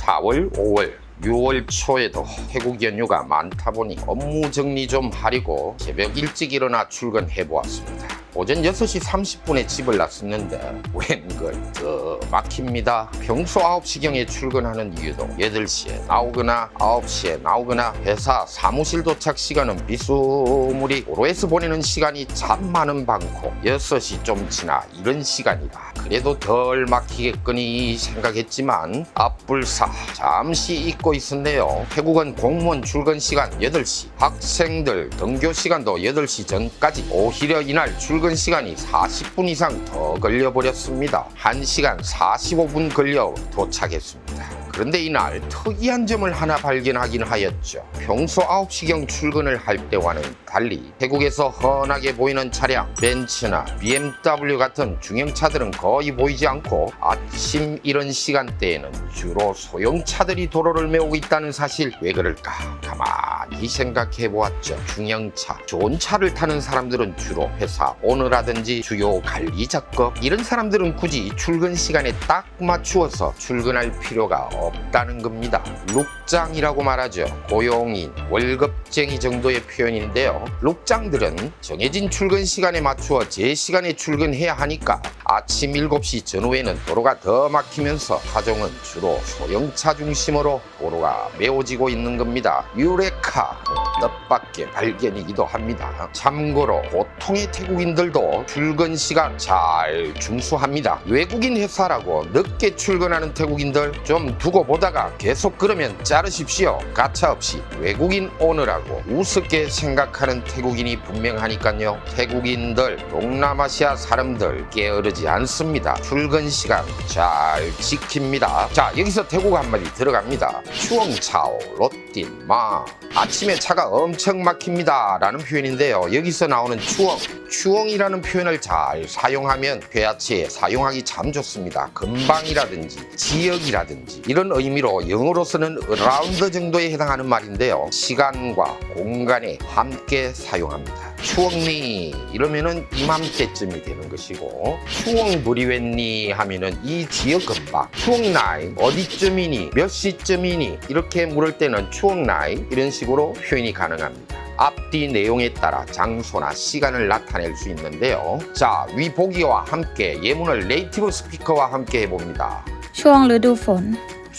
4월, 5월, 6월 초에도 태국 연휴가 많다 보니 업무 정리 좀 하려고 새벽 일찍 일어나 출근해 보았습니다. 오전 6시 30분에 집을 났었는데 웬걸 더 막힙니다. 평소 9시경에 출근하는 이유도 8시에 나오거나 9시에 나오거나 회사 사무실 도착 시간은 비스무리 도로에서 보내는 시간이 참 많은방고 6시 좀 지나 이런 시간이라 그래도 덜 막히겠거니 생각했지만 앞불사 잠시 잊고 있었네요. 태국은 공무원 출근 시간 8시, 학생들 등교 시간도 8시 전까지 오히려 이날 출근 시간이 40분 이상 더 걸려버렸습니다. 1시간 45분 걸려 도착했습니다. 그런데 이날 특이한 점을 하나 발견하긴 하였죠. 평소 9시경 출근을 할 때와는 달리 태국에서 흔하게 보이는 차량, 벤츠나 BMW 같은 중형차들은 거의 보이지 않고 아침 이런 시간대에는 주로 소형차들이 도로를 메우고 있다는 사실 왜 그럴까? 가만히 생각해 보았죠. 중형차, 좋은 차를 타는 사람들은 주로 회사 오너라든지 주요 관리 작업 이런 사람들은 굳이 출근 시간에 딱 맞추어서 출근할 필요가 없다는 겁니다. 룩장이라고 말하죠. 고용인, 월급쟁이 정도의 표현인데요. 룩장들은 정해진 출근 시간에 맞추어 제 시간에 출근해야 하니까 아침 7시 전후에는 도로가 더 막히면서 타종은 주로 소형차 중심으로 도로가 메워지고 있는 겁니다. 유레카, 뜻밖의 발견이기도 합니다. 참고로 보통의 태국인들도 출근 시간 잘 준수합니다. 외국인 회사라고 늦게 출근하는 태국인들 좀 두고 보다가 계속 그러면 자르십시오. 가차없이 외국인 오너라고 우습게 생각하는 태국인이 분명하니까요. 태국인들, 동남아시아 사람들 게으르지 않습니다. 출근 시간 잘 지킵니다. 자, 여기서 태국 한마디 들어갑니다. 추엉차오 롯딘 마 아침에 차가 엄청 막힙니다 라는 표현인데요. 여기서 나오는 추엉이라는 표현을 잘 사용하면 회화체에 사용하기 참 좋습니다. 근방이라든지 지역이라든지 이런 의미로 영어로서는 around 정도에 해당하는 말인데요. 시간과 공간에 함께 사용합니다. 추엉니 이러면은 이맘때쯤이 되는 것이고 추엉부리웬니 하면은 이 지역 근방 추엉나이 어디쯤이니 몇 시쯤이니 이렇게 물을 때는 추엉나이 이런 식으로 표현이 가능합니다. 앞뒤 내용에 따라 장소나 시간을 나타낼 수 있는데요. 자, 위 보기와 함께 예문을 네이티브 스피커와 함께 해봅니다. ช่วงฤดูฝน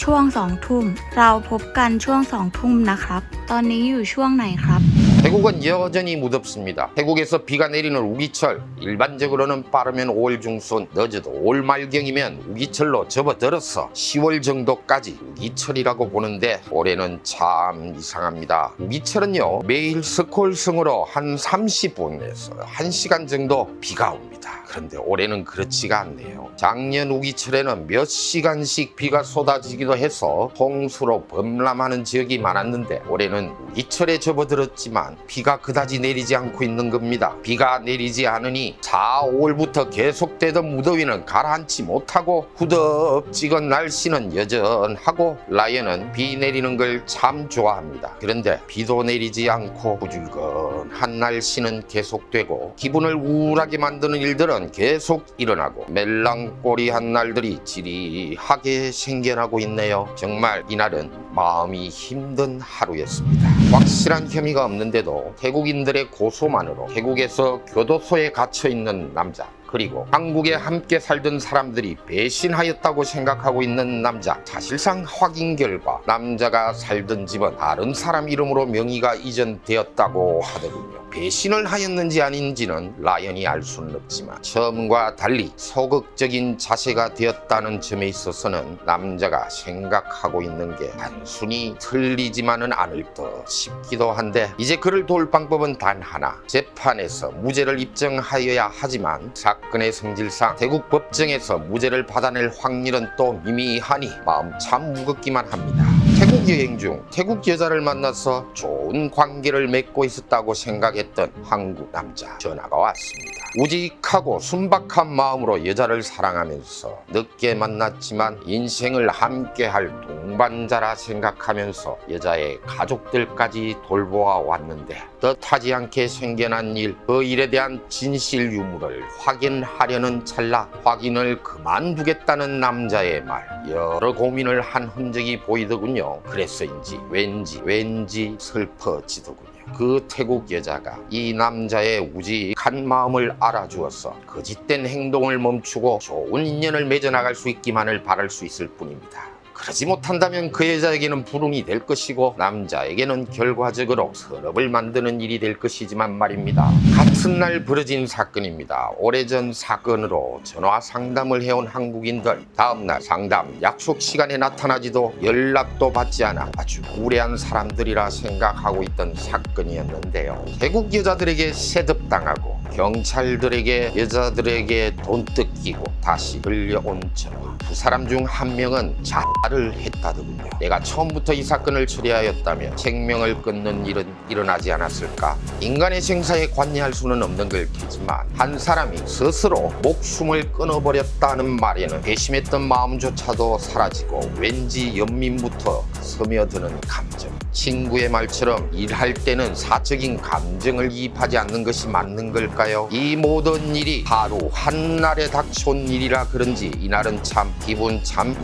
ช่วง2 ทุ่มเราพบกันช่วง2 ทุ่มนะครับตอนนี้อยู่ช่วงไหนครับ 태국은 여전히 무덥습니다. 태국에서 비가 내리는 우기철, 일반적으로는 빠르면 5월 중순, 늦어도 5월 말경이면 우기철로 접어들어서 10월 정도까지 우기철이라고 보는데 올해는 참 이상합니다. 우기철은요 매일 스콜승으로 한 30분에서 1시간 정도 비가 옵니다. 그런데 올해는 그렇지가 않네요. 작년 우기철에는 몇 시간씩 비가 쏟아지기도 해서 홍수로 범람하는 지역이 많았는데 올해는 우기철에 접어들었지만 비가 그다지 내리지 않고 있는 겁니다. 비가 내리지 않으니 4, 5월부터 계속되던 무더위는 가라앉지 못하고 후덥지근 날씨는 여전하고 라이언은 비 내리는 걸 참 좋아합니다. 그런데 비도 내리지 않고 후줄근한 날씨는 계속되고 기분을 우울하게 만드는 일들은 계속 일어나고 멜랑꼬리한 날들이 지리하게 생겨나고 있네요. 정말 이날은 마음이 힘든 하루였습니다. 확실한 혐의가 없는데도 태국인들의 고소만으로 태국에서 교도소에 갇혀있는 남자 그리고 한국에 함께 살던 사람들이 배신하였다고 생각하고 있는 남자 사실상 확인 결과 남자가 살던 집은 다른 사람 이름으로 명의가 이전되었다고 하더군요. 배신을 하였는지 아닌지는 라이언이 알 수는 없지만 처음과 달리 소극적인 자세가 되었다는 점에 있어서는 남자가 생각하고 있는 게 단순히 틀리지만은 않을 듯 싶기도 한데 이제 그를 도울 방법은 단 하나 재판에서 무죄를 입증하여야 하지만 사건의 성질상 태국 법정에서 무죄를 받아낼 확률은 또 미미하니 마음 참 무겁기만 합니다. 태국 여행 중 태국 여자를 만나서 좋은 관계를 맺고 있었다고 생각했던 한국 남자 전화가 왔습니다. 우직하고 순박한 마음으로 여자를 사랑하면서 늦게 만났지만 인생을 함께할 동반자라 생각하면서 여자의 가족들까지 돌보아 왔는데 뜻하지 않게 생겨난 일, 그 일에 대한 진실 유무를 확인하려는 찰나 확인을 그만두겠다는 남자의 말, 여러 고민을 한 흔적이 보이더군요. 그래서인지 왠지 슬퍼지더군요. 그 태국 여자가 이 남자의 우직한 마음을 알아주어서 거짓된 행동을 멈추고 좋은 인연을 맺어나갈 수 있기만을 바랄 수 있을 뿐입니다. 그러지 못한다면 그 여자에게는 불운이 될 것이고 남자에게는 결과적으로 서럽을 만드는 일이 될 것이지만 말입니다. 같은 날 벌어진 사건입니다. 오래전 사건으로 전화 상담을 해온 한국인들, 다음날 상담 약속 시간에 나타나지도 연락도 받지 않아 아주 무례한 사람들이라 생각하고 있던 사건이었는데요. 태국 여자들에게 세습당하고 경찰들에게 여자들에게 돈 뜯기고 다시 끌려온 전화. 두 사람 중 한 명은 자살을 했다더군요. 내가 처음부터 이 사건을 처리하였다면 생명을 끊는 일은 일어나지 않았을까? 인간의 생사에 관여할 수는 없는 걸 테지만 한 사람이 스스로 목숨을 끊어버렸다는 말에는 배심했던 마음조차도 사라지고 왠지 연민부터 스며드는 감정. 친구의 말처럼 일할 때는 사적인 감정을 이입하지 않는 것이 맞는 걸까요? 이 모든 일이 하루 한날에 닥쳐온 일이라 그런지 이날은 참 기분 참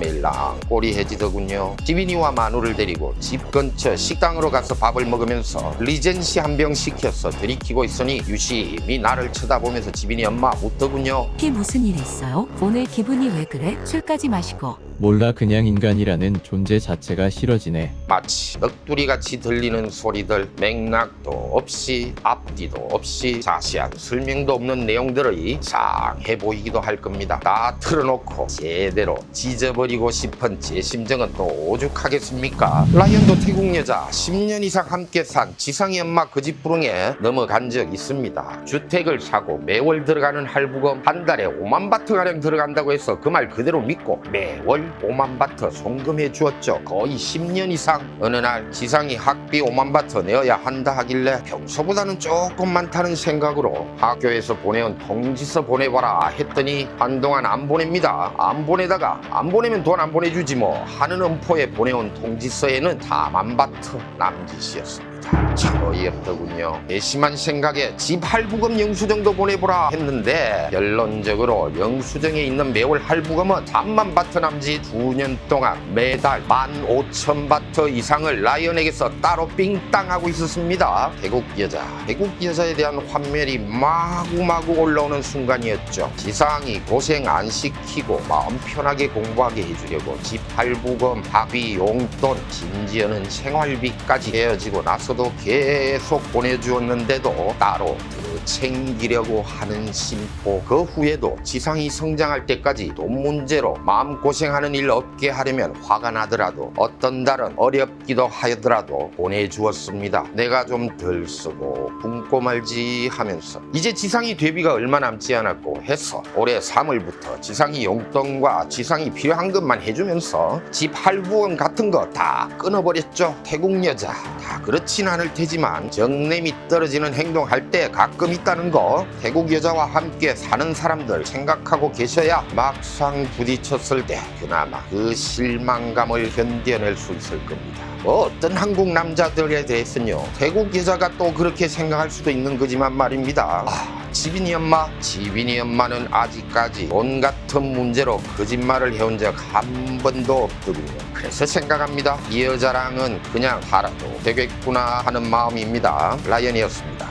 멜랑꼬리해지더군요. 지빈이와 마누를 데리고 집 근처 식당으로 가서 밥을 먹으면서 리젠시 한 병 시켜서 들이키고 있으니 유심히 나를 쳐다보면서 지빈이 엄마 묻더군요. 혹시 무슨 일 있어요? 오늘 기분이 왜 그래? 술까지 마시고. 몰라 그냥 인간이라는 존재 자체가 싫어지네. 마치 넋두리같이 들리는 소리들, 맥락도 없이 앞뒤도 없이 자세한 설명도 없는 내용들이 이상해 보이기도 할 겁니다. 다 틀어놓고 제대로 찢어버리고 싶은 제 심정은 또 오죽하겠습니까? 라이언도 태국 여자 10년 이상 함께 산 지상이 엄마 그 집 부릉에 넘어간 적 있습니다. 주택을 사고 매월 들어가는 할부금 한 달에 5만 바트가량 들어간다고 해서 그 말 그대로 믿고 매월 5만 바트 송금해 주었죠. 거의 10년 이상. 어느 날 지상이 학비 5만 바트 내어야 한다 하길래 평소보다는 조금 많다는 생각으로 학교에서 보내온 통지서 보내봐라 했더니 한동안 안 보냅니다. 안 보내다가 안 보내면 돈 안 보내주지 뭐 하는 음포에 보내온 통지서에는 4만 바트 남짓이었습니다. 참 어이없더군요. 배심한 생각에 집 할부금 영수증도 보내보라 했는데 결론적으로 영수증에 있는 매월 할부금은 3만 바트 남짓 2년 동안 매달 15,000바트 이상을 라이언에게서 따로 삥땅하고 있었습니다. 태국 여자에 대한 환멸이 마구마구 올라오는 순간이었죠. 지상이 고생 안 시키고 마음 편하게 공부하게 해주려고 집 할부금, 학비, 용돈, 심지어는 생활비까지 헤어지고 나서도 계속 보내주었는데도 따로 더 챙기려고 하는 심보. 그 후에도 지상이 성장할 때까지 돈 문제로 마음고생하는 일 없게 하려면 화가 나더라도 어떤 달은 어렵기도 하더라도 보내주었습니다. 내가 좀 덜 쓰고 굶고 말지 하면서 이제 지상이 데뷔가 얼마 남지 않았고 해서 올해 3월부터 지상이 용돈과 지상이 필요한 것만 해주면서 집 할부금 같은 거 다 끊어버렸죠. 태국 여자 다 그렇진 않을 테지만 정냄이 떨어지는 행동할 때 가끔 있다는 거 태국 여자와 함께 사는 사람들 생각하고 계셔야 막상 부딪혔을 때 그나마 그 실망감을 견뎌낼 수 있을 겁니다. 어떤 한국 남자들에 대해서는요 태국 여자가 또 그렇게 생각할 수도 있는 거지만 말입니다. 지빈이 엄마는 아직까지 돈 같은 문제로 거짓말을 해온 적 한 번도 없더군요. 그래서 생각합니다. 이 여자랑은 그냥 살아도 되겠구나 하는 마음입니다. 라이언이었습니다.